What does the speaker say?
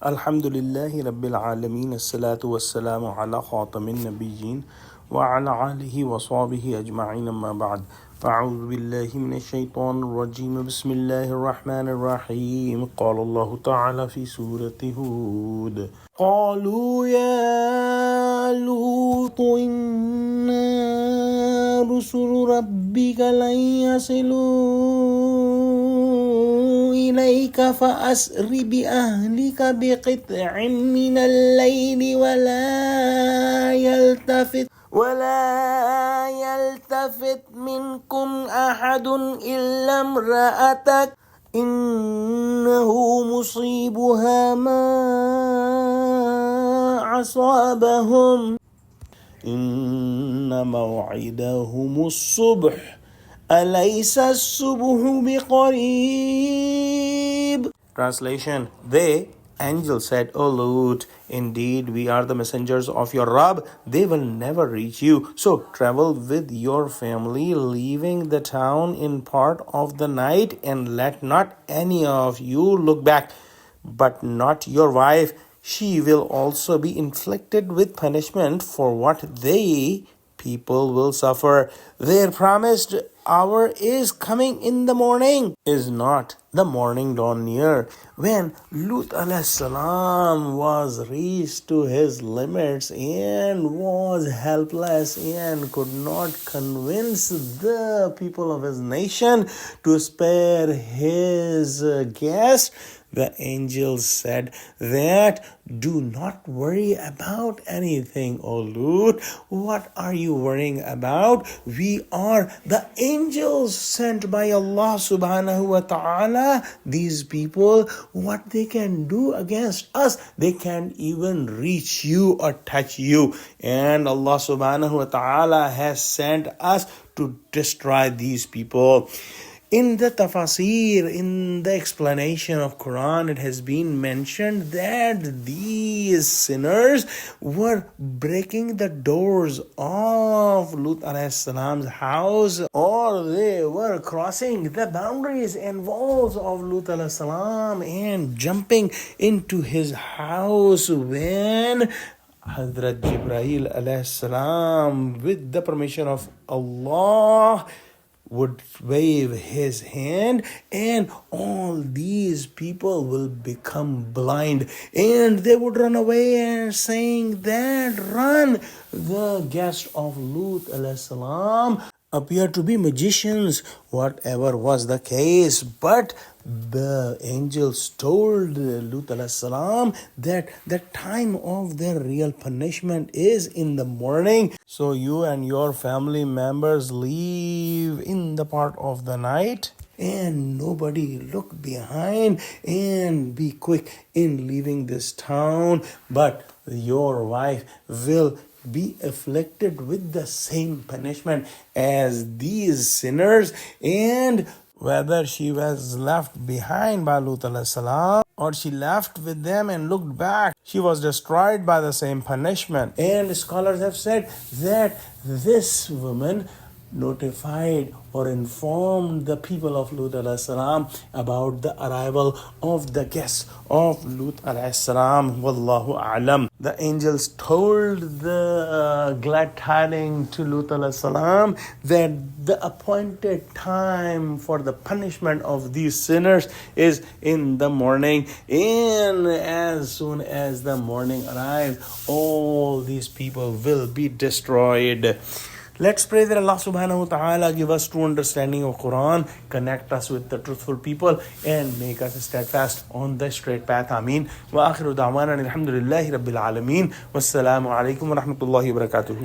Alhamdulillahi Rabbil Alameen. As-salatu was-salamu ala khatamin nabiyyin wa ala alihi wa sahbihi ajma'in amma ba'd. A'udhu billahi minash shaitanir rajim. Bismillahir rahmanir rahim. Qala Allah ta'ala fi surati Hud. Qalu ya Lutu inna rusulu rabbika lan yasilu إليك فأسر بأهلك بقطع من الليل ولا يلتفت منكم أحد إلا امرأتك إنه مصيبها ما أصابهم إن موعدهم الصبح أليس الصبح بقريب. Translation: The angel said, O Lut, indeed we are the messengers of your Rabb. They will never reach you. So travel with your family, leaving the town in part of the night, and let not any of you look back, but not your wife. She will also be inflicted with punishment for what they people will suffer. Their promised hour is coming in the morning. Is not the morning dawn near? When Lut alayhi salam was reached to his limits and was helpless and could not convince the people of his nation to spare his guest, the angel said that, do not worry about anything, O Lut. What are you worrying about? We are the angels sent by Allah subhanahu wa ta'ala. These people, what they can do against us, they can't even reach you or touch you. And Allah subhanahu wa ta'ala has sent us to destroy these people. In the tafsir, in the explanation of Quran, it has been mentioned that these sinners were breaking the doors of Lut alayhi salam's house, or they were crossing the boundaries and walls of Lut alayhi salam and jumping into his house when Hazrat Jibreel alayhi salam, with the permission of Allah, would wave his hand, and all these people will become blind, and they would run away and saying that, run. The guests of Lut alayhi salam appear to be magicians, whatever was the case, but the angels told Lut alayhi salam that the time of their real punishment is in the morning. So you and your family members leave in the part of the night, and nobody look behind, and be quick in leaving this town, but your wife will be afflicted with the same punishment as these sinners. And whether she was left behind by Lut alayhi salam or she left with them and looked back, she was destroyed by the same punishment. And scholars have said that this woman notified or informed the people of Lut alayhi salam about the arrival of the guests of Lut alayhi salam. Wallahu a'lam. The angels told the glad tidings to Lut alayhi salam that the appointed time for the punishment of these sinners is in the morning, and as soon as the morning arrives, all these people will be destroyed. Let's pray that Allah subhanahu wa ta'ala give us true understanding of Quran, connect us with the truthful people, and make us steadfast on the straight path. Ameen. Wa akhiru da'wana alhamdulillahi rabbil alameen. Wassalamu alaikum wa rahmatullahi wa barakatuhu.